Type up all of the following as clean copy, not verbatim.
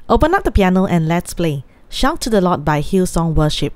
Open up the piano and let's play Shout to the Lord by Hillsong Worship.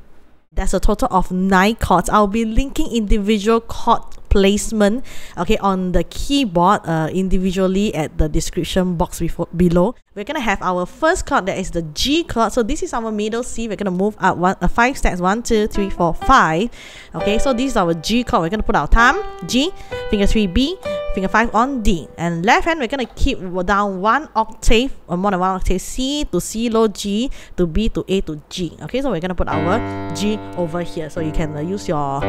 There's a total of 9 chords. I'll be linking individual chord placement, okay, on the keyboard individually at the description box below. We're gonna have our first chord, that is the G chord. So this is our middle C. We're gonna move up 5 steps, 1 2 3 4 5. Okay, so this is our G chord. We're gonna put our thumb G, finger 3 B, finger 5 on D, and left hand we're gonna keep down 1 octave or more than 1 octave, C to C low, G to B to A to G. Okay, so we're gonna put our G over here, so you can use your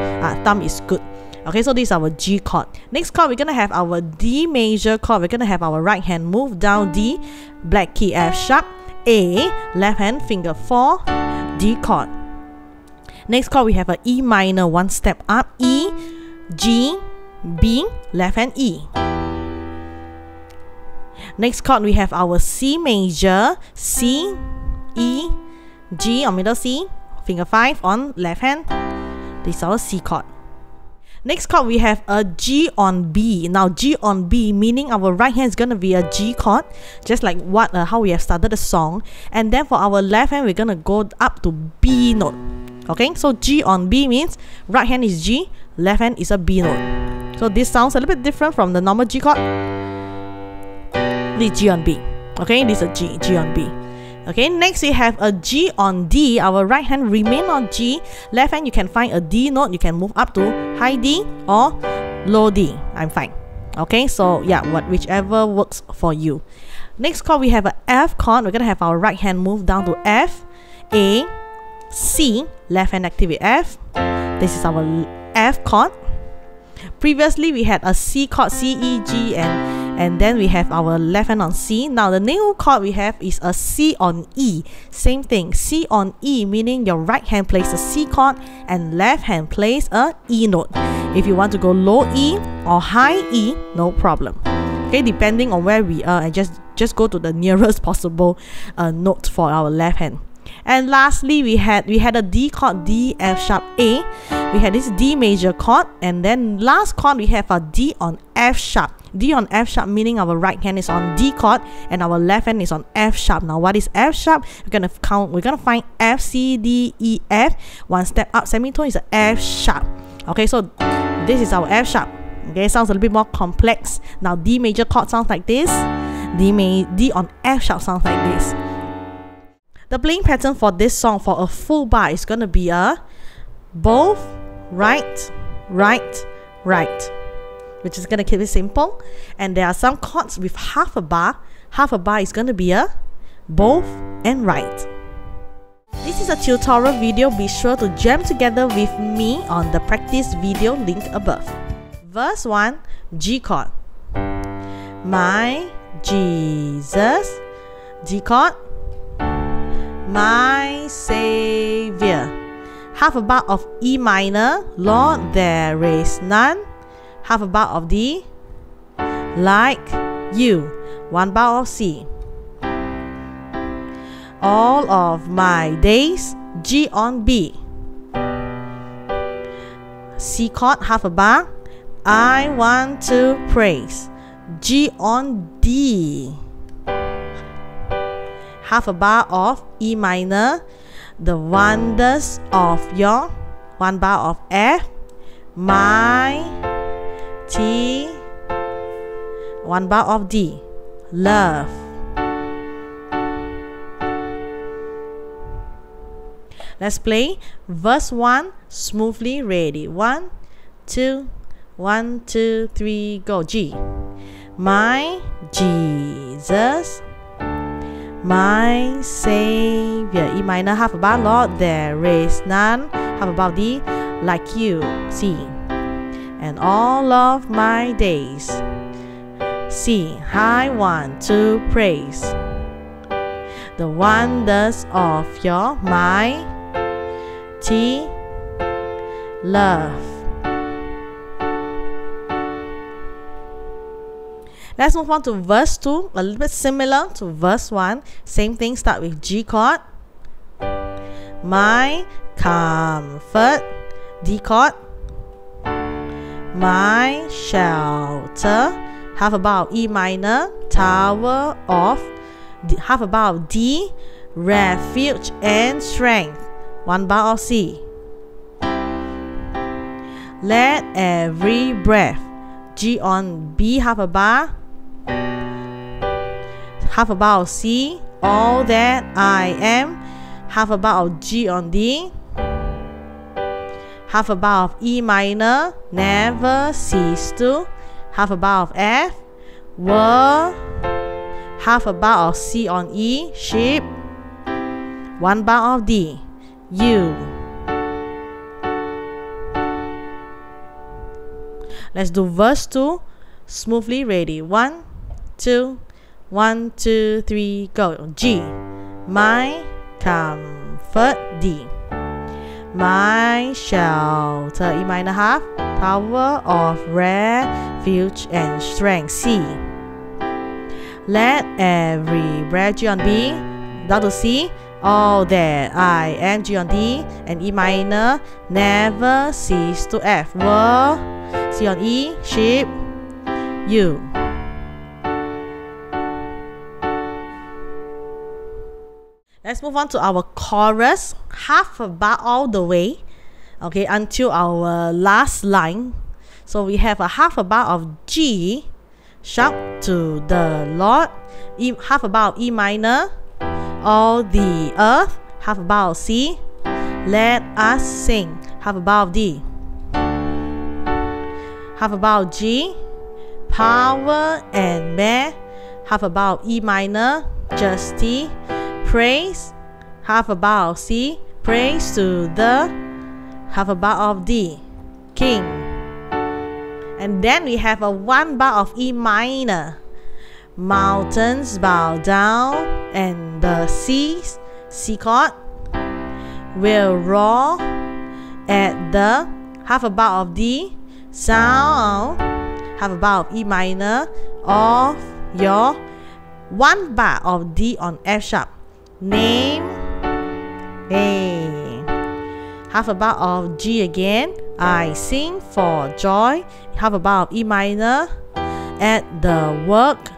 thumb is good. Okay, so this is our G chord. Next chord, we're gonna have our D major chord. We're gonna have our right hand move down D, black key F sharp, A, left hand finger 4, D chord. Next chord, we have a E minor, 1 step up, E, G, B, left hand E. Next chord, we have our C major, C, E, G on middle C, finger 5 on left hand. This is our C chord. Next chord, we have a G on B. Now G on B meaning our right hand is gonna be a G chord, just like how we have started the song. And then for our left hand, we're gonna go up to B note. Okay, so G on B means right hand is G, left hand is a B note. So this sounds a little bit different from the normal G chord. This is G on B. Okay, this is a G on B. Okay, next we have a G on D. Our right hand remain on G, left hand you can find a D note. You can move up to high D or low D. I'm fine. Okay, so yeah, whichever works for you. Next chord, we have a F chord. We're gonna have our right hand move down to F, A, C, left hand activate F. This is our F chord. Previously we had a C chord, C, E, G, and then we have our left hand on C. Now the new chord we have is a C on E. Same thing, C on E meaning your right hand plays a C chord and left hand plays a E note. If you want to go low E or high E, no problem. Okay, depending on where we are, and just go to the nearest possible note for our left hand. And lastly, we had a D chord, D, F sharp, A. We had this D major chord, and then last chord we have a D on F sharp. D on F sharp meaning our right hand is on D chord and our left hand is on F sharp. Now what is F sharp? We're gonna find F, C, D, E, F. 1 step up semitone is a F sharp. Okay, so this is our F sharp. Okay, sounds a little bit more complex. Now D major chord sounds like this. D on F sharp sounds like this. The playing pattern for this song for a full bar is gonna be a both right, right, right, which is gonna keep it simple. And there are some chords with half a bar. Half a bar is gonna be a both and right. This is a tutorial video. Be sure to jam together with me on the practice video link above. Verse 1, G chord. My Jesus, G chord. My Savior. Half a bar of E minor, Lord there is none. Half a bar of D, like you. 1 bar of C. All of my days, G on B. C chord, half a bar. I want to praise, G on D. Half a bar of E minor, the wonders of your. 1 bar of F, my T. 1 bar of D, love. Let's play verse 1 smoothly. Ready, 1 2 1 2 3 go. G. My Jesus, my Savior. E minor, half a bar, Lord there is none. Half a bar of D, like you. C. And all of my days, C. I want to praise the wonders of your. My T. Love. Let's move on to verse 2, a little bit similar to verse 1. Same thing, start with G chord. My comfort, D chord. My shelter, half a bar of E minor, tower of half a bar of D, refuge and strength, 1 bar of C. Let every breath, G on B, half a bar of C, all that I am, half a bar of G on D, half a bar of E minor, never cease to, half a bar of F, were, half a bar of C on E, sheep, 1 bar of D, you. Let's do verse 2, smoothly ready. 1, 2, 1, 2, 3, go. G, my comfort, D, my shelter, E minor half, tower of refuge and strength, C. Let every breath, G on B, down to C, all that I am, G on D, and E minor, never cease to F, were, C on E, sheep, you. Let's move on to our chorus, half a bar all the way, okay, until our last line. So we have a half a bar of G, shout to the Lord, half a bar of E minor, all the earth, half a bar of C, let us sing, half a bar of D, half a bar of G, power and may, half a bar of E minor, justice, praise, half a bar of C, praise to the, half a bar of D, King. And then we have a 1 bar of E minor, mountains bow down and the seas, C chord, will roar at the, half a bar of D, sound, half a bar of E minor, of your, 1 bar of D on F sharp, name, A, half a bar of G again, I sing for joy, half a bar of E minor, at the work,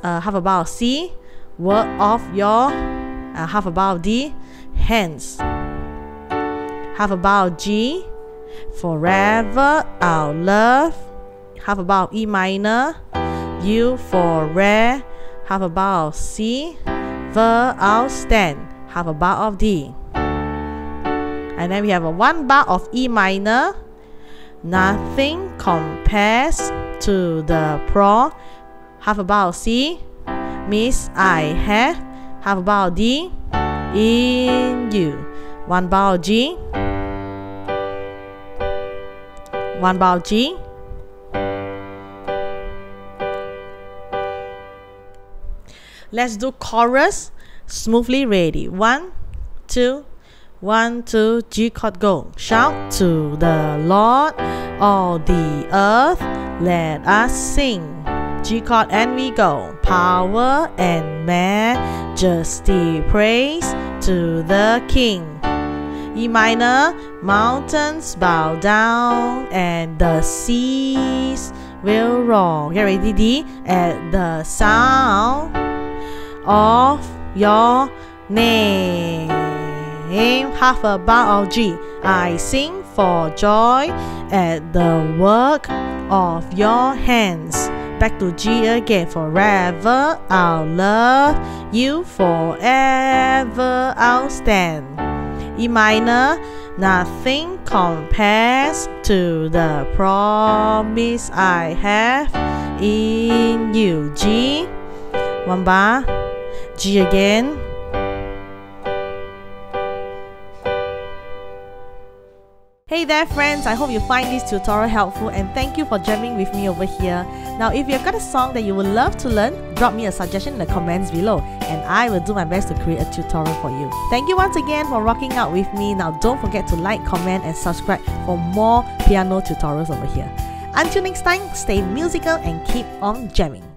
half a bar of C, work of your, half a bar of D, hands, half a bar of G, forever our love, half a bar of E minor, you for rare, half a bar of C, the I'll stand, half a bar of D. And then we have a 1 bar of E minor, nothing compares to the pro, half a bar of C, miss I have, half a bar of D, in you, 1 bar of G, 1 bar of G, let's do chorus, smoothly ready. 1, 2, 1, 2, G chord, go. Shout to the Lord, all the earth, let us sing. G chord and we go. Power and majesty, praise to the King. E minor, mountains bow down and the seas will roar. Get ready, D, at the sound of your name. Half a bar of G, I sing for joy at the work of your hands. Back to G again, forever I'll love you, forever I'll stand. E minor, nothing compares to the promise I have in you. G, 1 bar, G again. Hey there friends, I hope you find this tutorial helpful and thank you for jamming with me over here. Now if you've got a song that you would love to learn, drop me a suggestion in the comments below and I will do my best to create a tutorial for you. Thank you once again for rocking out with me. Now don't forget to like, comment and subscribe for more piano tutorials over here. Until next time, stay musical and keep on jamming.